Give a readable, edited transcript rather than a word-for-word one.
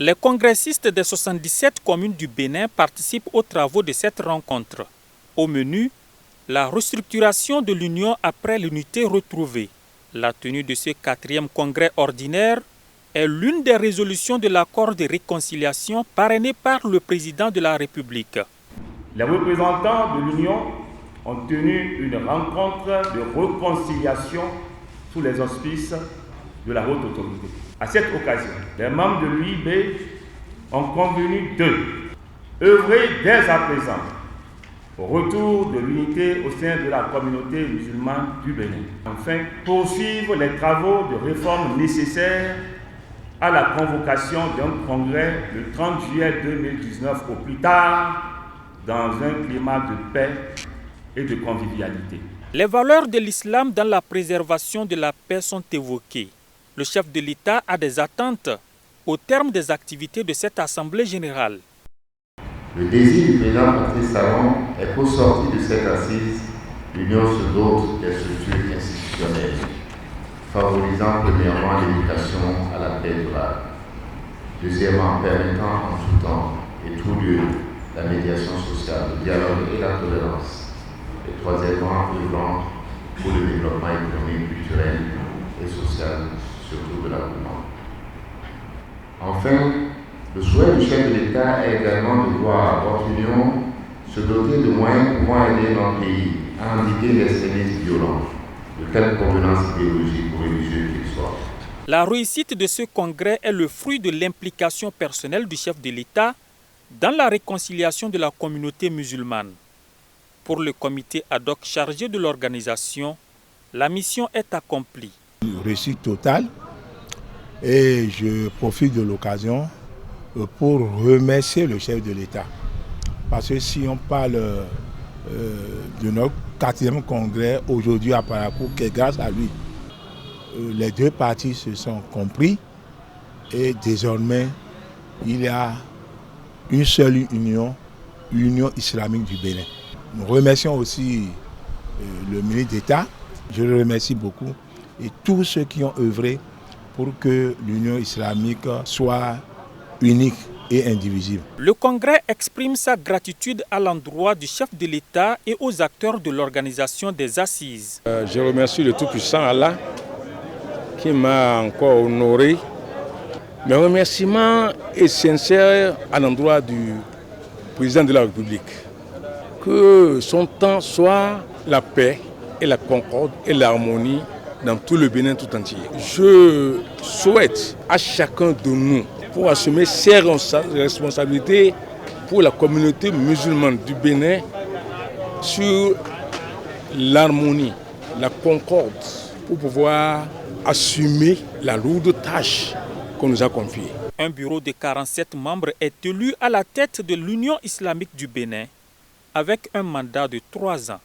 Les congressistes des 77 communes du Bénin participent aux travaux de cette rencontre. Au menu, la restructuration de l'Union après l'unité retrouvée. La tenue de ce 4e congrès ordinaire est l'une des résolutions de l'accord de réconciliation parrainé par le président de la République. Les représentants de l'Union ont tenu une rencontre de réconciliation sous les auspices de la haute autorité. À cette occasion, les membres de l'UIB ont convenu de œuvrer dès à présent au retour de l'unité au sein de la communauté musulmane du Bénin. Enfin, poursuivre les travaux de réforme nécessaires à la convocation d'un congrès le 30 juillet 2019 au plus tard, dans un climat de paix et de convivialité. Les valeurs de l'islam dans la préservation de la paix sont évoquées. Le chef de l'État a des attentes au terme des activités de cette Assemblée générale. Le désir du président Patrice Talon est qu'au sortir de cette assise, l'Union se dote des structures institutionnelles, favorisant premièrement l'éducation à la paix durable, deuxièmement permettant en tout temps et tout lieu la médiation sociale, le dialogue et la tolérance, et troisièmement œuvrant pour le développement économique, culturel et social, surtout de la Gouman. Enfin, le souhait du chef de l'État est également de voir votre Union se doter de moyens pouvant aider notre pays à endiguer l'extrémisme violent, de quelque convenance idéologique ou religieuse qu'il soit. La réussite de ce congrès est le fruit de l'implication personnelle du chef de l'État dans la réconciliation de la communauté musulmane. Pour le comité ad hoc chargé de l'organisation, la mission est accomplie. Réussite totale, et je profite de l'occasion pour remercier le chef de l'État. Parce que si on parle de notre 4e congrès aujourd'hui à Parakou, c'est grâce à lui. Les deux partis se sont compris et désormais il y a une seule union, l'Union islamique du Bénin. Nous remercions aussi le ministre d'État, je le remercie beaucoup, et tous ceux qui ont œuvré pour que l'Union islamique soit unique et indivisible. Le Congrès exprime sa gratitude à l'endroit du chef de l'État et aux acteurs de l'organisation des assises. Je remercie le Tout-Puissant Allah qui m'a encore honoré. Mes remerciements est sincère à l'endroit du président de la République. Que son temps soit la paix et la concorde et l'harmonie dans tout le Bénin tout entier. Je souhaite à chacun de nous pour assumer ses responsabilités pour la communauté musulmane du Bénin sur l'harmonie, la concorde, pour pouvoir assumer la lourde tâche qu'on nous a confiée. Un bureau de 47 membres est élu à la tête de l'Union islamique du Bénin avec un mandat de 3 ans.